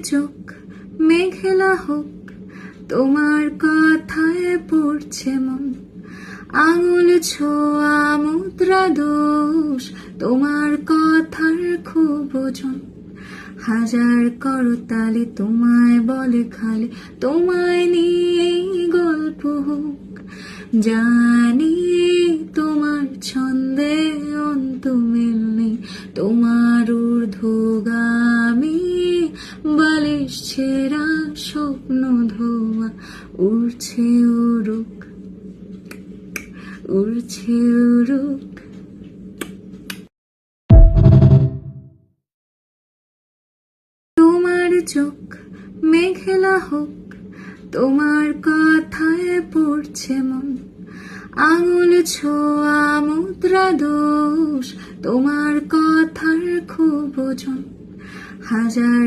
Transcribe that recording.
চোখ মেঘলা হোক, তোমার কথায় পড়ছে মন। আঙুল ছোঁয়া মুদ্রা দোষ, তোমার কথার খুব ওজন। হাজার করতালি তোমায় বলে খালি, তোমায় নিয়ে গল্প হোক। জানি তোমার ছন্দে অন্ত মিল নেই, তোমার ঊর্ধ্বগামী বালিশ ছেঁড়া স্বপ্ন ধোয়া উড়ছে উড়ুক, উড়ছে উড়ুক। তোমার চোখ মেঘলা হোক, তোমার কথায় পড়ছে মন। আঙুল ছোঁয়া মুদ্রা দোষ, তোমার কথার খুব ওজন। হাজার